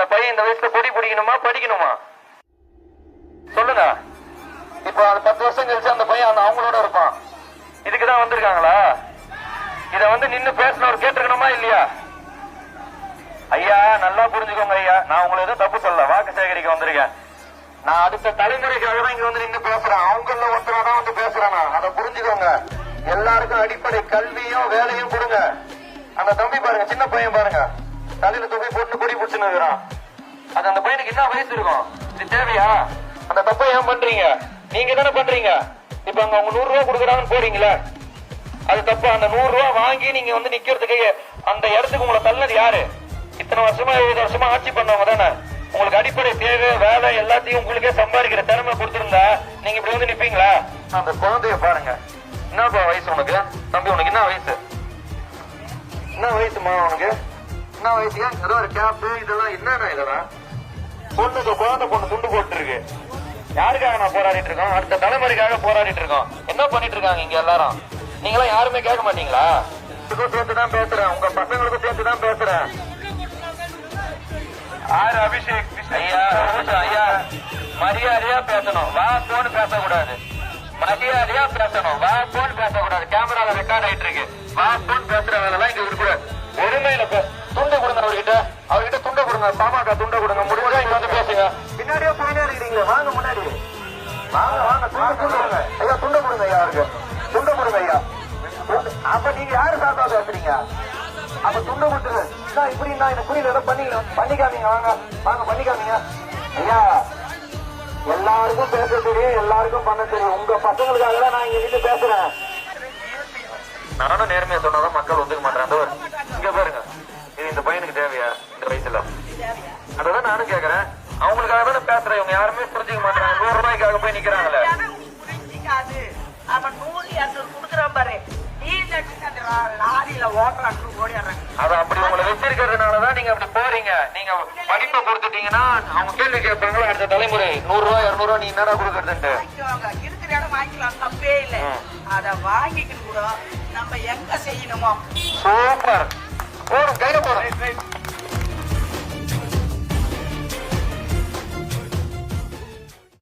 அந்த பையன் இந்த வயசுல கொடி பிடிக்கணுமா படிக்கணுமா சொல்லுங்க. இப்போ அது 10 வருஷம் கழிச்சு அந்த பையன் அவங்களோட இருப்பான். இதுக்குதான் வந்திருக்காங்களா? இத வந்து நின்னு பேசினவர் கேட்டிருக்கணுமா இல்லையா? ஐயா நல்லா புரிஞ்சுக்கோங்க ஐயா, நான் உங்களை எதுவும் தப்பு சொல்ல, வாக்கு சேகரிக்க வந்திருக்கேன். நான் அடுத்த தலைமுறைக்காக தான் இங்க வந்து நின்று பேசுறேன். அவங்கள ஒருத்தரா தான் வந்து பேசுறேன். நான் அதை புரிஞ்சுக்கோங்க. எல்லாருக்கும் அடிப்படை கல்வியும் வேலையும் கொடுங்க. அந்த தம்பி பாருங்க, சின்ன பையன் பாருங்க, தலையில தொப்பி போட்டு கொடி பிடிச்சுன்னு இருக்கிறான். அது அந்த பையனுக்கு என்ன வயசு இருக்கும்? இது தேவையா? அந்த தப்பை ஏன் பண்றீங்க? நீங்க தானே பண்றீங்க. இப்ப அங்க அவங்க 100 ரூபாய் கொடுக்குறாங்கன்னு போறீங்களே, அது தப்பு. அந்த 100 ரூபாய் வாங்கி நீங்க வந்து நிக்கிறதுக்கு அந்த இடத்துக்கு உங்களை தள்ளது யாரு? இத்தனை வருஷமா 20 வருஷமா ஆட்சி பண்ணவங்க தானே. உங்களுக்கு அடிப்படை தேவை வேலை எல்லாத்தையும் உங்களுக்கே சம்பாதிக்கிற திறமை கொடுத்திருந்தா நீங்க இப்படி வந்து நிப்பீங்களா? அந்த குழந்தைய பாருங்க, என்னப்பா வயசு உனக்கு? தம்பி உனக்கு என்ன வயசு? என்ன வயசுமா உனக்கு? என்ன வயசு? ஏதோ ஒரு கேப் இதெல்லாம் என்னன்னா இதெல்லாம் பொண்ணுக்கு குழந்தை பொண்ணு துண்டு போட்டு இருக்கு. யாருக்காக நான் போராடிட்டு இருக்கோம்? அடுத்த தலைமுறைக்காக போராடிட்டு இருக்கோம். என்ன பண்ணிட்டு இருக்காங்க இங்க எல்லாரும்? நீங்களாம் யாருமே கேட்க மாட்டீங்களா? சேர்த்துதான் பேசுறேன், உங்க பசங்களுக்கும் சேர்த்துதான் பேசுறேன். ஆறு அபிஷேக் ஐயா, ஐயா மரியாதையா பேசணும், வா போன்னு பேசக்கூடாது. மரியாதையா பேசணும், வா போன்னு பேசக்கூடாது. கேமரால ரெக்கார்ட் ஆயிட்டு இருக்கு. வா போன்னு பேசுற வேலை எல்லாம் இங்க இருக்கக்கூடாது. ஒருமையில துண்டை கொடுங்க அவர்கிட்ட துண்டை கொடுங்க. பாமக துண்டை கொடுங்க. முடிஞ்சா இங்க வந்து பேசுங்க. பின்னாடியே போயிட்டே இருக்கிறீங்களா? வாங்க முன்னாடி வாங்க வாங்க. துண்டை கொடுங்க ஐயா, துண்டை கொடுங்க ஐயா, அவருக்கு துண்டை கொடுங்க ஐயா. அப்ப நீங்க யாரு சாத்தா பேசுறீங்க? அப்ப துண்டை கொடுத்துரு. இப்படி எனக்கு புரியல, பண்ணிக்காதீங்க. வாங்க வாங்க, பண்ணிக்காதீங்க ஐயா. எல்லாருக்கும் பேச தெரியும், எல்லாருக்கும் பண்ண தெரியும். உங்க பசங்களுக்காக தான் நான் இங்க நின்று பேசுறேன். நானும் நேர்மையா சொன்னாதான் மக்கள் ஒத்துக்க மாட்டேன். இங்க பாருங்க, இது இந்த பையனுக்கு தேவையா இந்த வயசுல? அதான் நானும் கேக்குறேன். அவங்களுக்காக தானே பேசுறேன். இவங்க யாருமே புரிஞ்சுக்க மாட்டாங்க. 100 ரூபாய்க்காக போய் நிக்கிறாங்களே. அவன் 100 200 குடுக்கறான் பாரு. லாரியில ஓட்டுறாங்க ஓடிடுறாங்க. அது அப்படி உங்களை வச்சிருக்கிறதுனாலதான் நீங்க அப்படி போறீங்க. நீங்க படிப்பை கொடுத்துட்டீங்கன்னா அவங்க கேள்வி கேட்பாங்களா? அடுத்த தலைமுறை 100 ரூபாய் 200 ரூபாய் நீ என்னடா கொடுக்கறது? இருக்கிற இடம் வாங்கிக்கலாம், தப்பே இல்லை. அத வாங்கிக்கிட்டு கூட நம்ம எங்க செய்யணுமோ. சூப்பர். போடும், கையில போடும்.